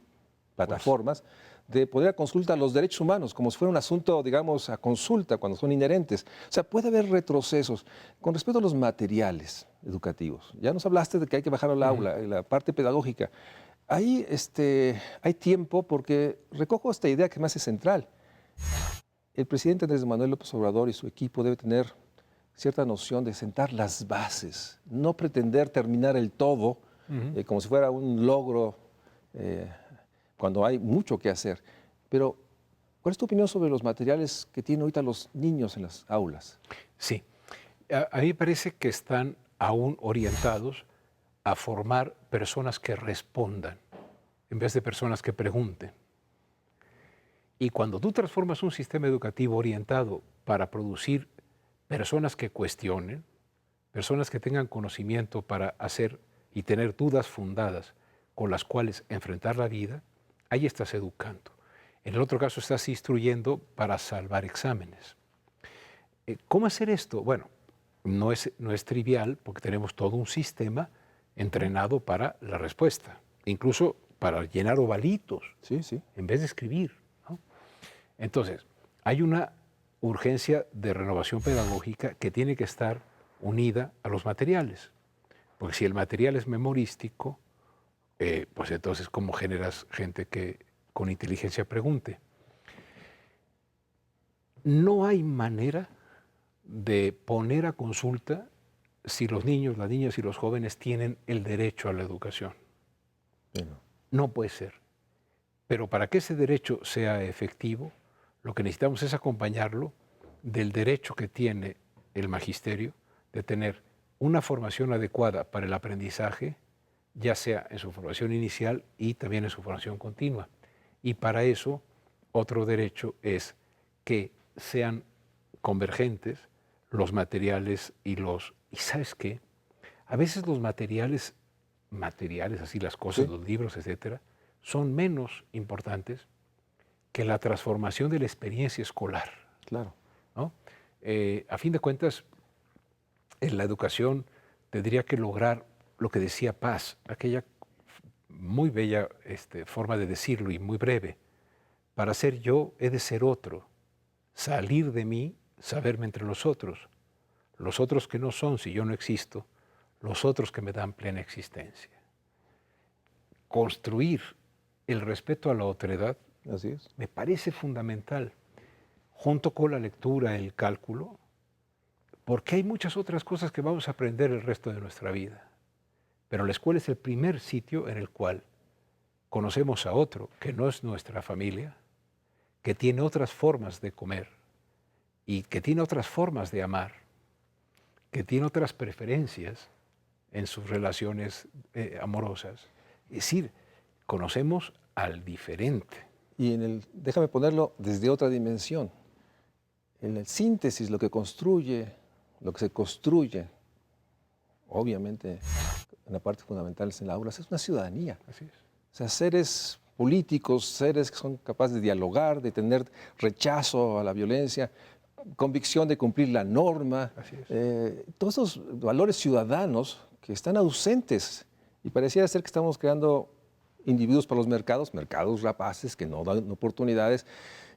plataformas, de poner a consulta los derechos humanos, como si fuera un asunto, digamos, a consulta, cuando son inherentes. O sea, puede haber retrocesos. Con respecto a los materiales educativos, ya nos hablaste de que hay que bajar al aula, la parte pedagógica. Ahí hay tiempo porque recojo esta idea que me hace central. El presidente Andrés Manuel López Obrador y su equipo debe tener cierta noción de sentar las bases, no pretender terminar el todo como si fuera un logro cuando hay mucho que hacer. Pero, ¿cuál es tu opinión sobre los materiales que tienen ahorita los niños en las aulas? Sí, a mí me parece que están aún orientados a formar personas que respondan en vez de personas que pregunten. Y cuando tú transformas un sistema educativo orientado para producir personas que cuestionen, personas que tengan conocimiento para hacer y tener dudas fundadas con las cuales enfrentar la vida, ahí estás educando. En el otro caso estás instruyendo para salvar exámenes. ¿Cómo hacer esto? Bueno, no es trivial porque tenemos todo un sistema entrenado para la respuesta, incluso para llenar ovalitos Sí, sí. en vez de escribir, ¿no? Entonces, hay una urgencia de renovación pedagógica que tiene que estar unida a los materiales, porque si el material es memorístico, pues entonces, ¿cómo generas gente que con inteligencia pregunte? No hay manera de poner a consulta si los niños, las niñas y los jóvenes tienen el derecho a la educación. Bueno. No puede ser. Pero para que ese derecho sea efectivo, lo que necesitamos es acompañarlo del derecho que tiene el magisterio de tener una formación adecuada para el aprendizaje, ya sea en su formación inicial y también en su formación continua. Y para eso, otro derecho es que sean convergentes los materiales y ¿sabes qué? A veces los materiales, así las cosas, Sí. los libros, etcétera, son menos importantes que la transformación de la experiencia escolar. Claro. ¿no? A fin de cuentas, en la educación tendría que lograr lo que decía Paz, aquella muy bella forma de decirlo y muy breve. Para ser yo he de ser otro, salir de mí, saberme entre los otros que no son si yo no existo, los otros que me dan plena existencia. Construir el respeto a la otredad Así es. me parece fundamental, junto con la lectura, el cálculo, porque hay muchas otras cosas que vamos a aprender el resto de nuestra vida. Pero la escuela es el primer sitio en el cual conocemos a otro que no es nuestra familia, que tiene otras formas de comer y que tiene otras formas de amar, que tiene otras preferencias en sus relaciones amorosas. Es decir, conocemos al diferente. Y déjame ponerlo desde otra dimensión. En el síntesis, lo que se construye, obviamente, en la parte fundamental en las aulas, es una ciudadanía. Así es. O sea, seres políticos, seres que son capaces de dialogar, de tener rechazo a la violencia, convicción de cumplir la norma, todos esos valores ciudadanos que están ausentes y pareciera ser que estamos creando individuos para los mercados rapaces que no dan oportunidades,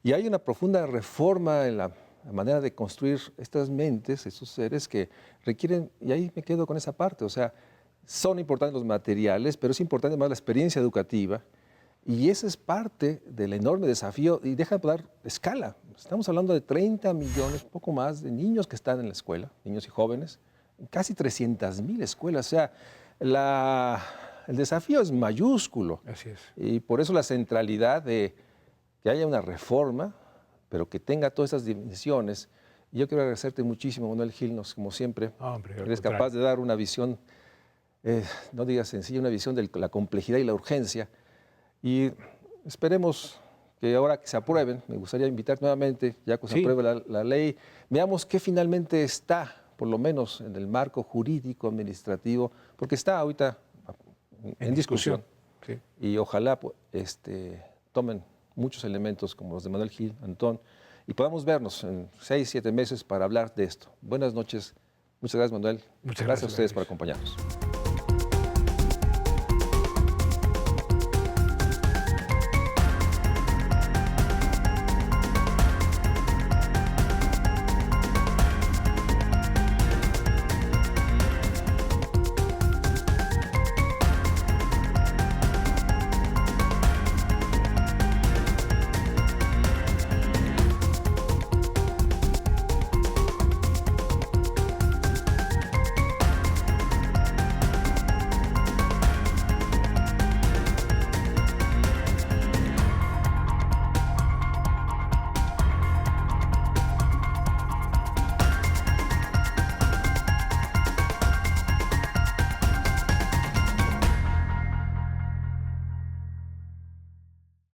y hay una profunda reforma en la manera de construir estas mentes, estos seres que requieren, y ahí me quedo con esa parte, o sea, son importantes los materiales, pero es importante más la experiencia educativa, y ese es parte del enorme desafío, y déjame dar escala. Estamos hablando de 30 millones, poco más, de niños que están en la escuela, niños y jóvenes, casi 300,000 escuelas. O sea, el desafío es mayúsculo. Así es. Y por eso la centralidad de que haya una reforma, pero que tenga todas esas dimensiones. Y yo quiero agradecerte muchísimo, Manuel Gil, como siempre. Hombre, eres capaz de dar una visión, no digas sencilla, una visión de la complejidad y la urgencia. Y esperemos que ahora que se aprueben, me gustaría invitar nuevamente, ya que se apruebe la ley, veamos qué finalmente está, por lo menos en el marco jurídico, administrativo, porque está ahorita en discusión. Sí. Y ojalá tomen muchos elementos como los de Manuel Gil, Antón, y podamos vernos en 6, 7 meses para hablar de esto. Buenas noches. Muchas gracias, Manuel. Muchas gracias a ustedes gracias. por acompañarnos.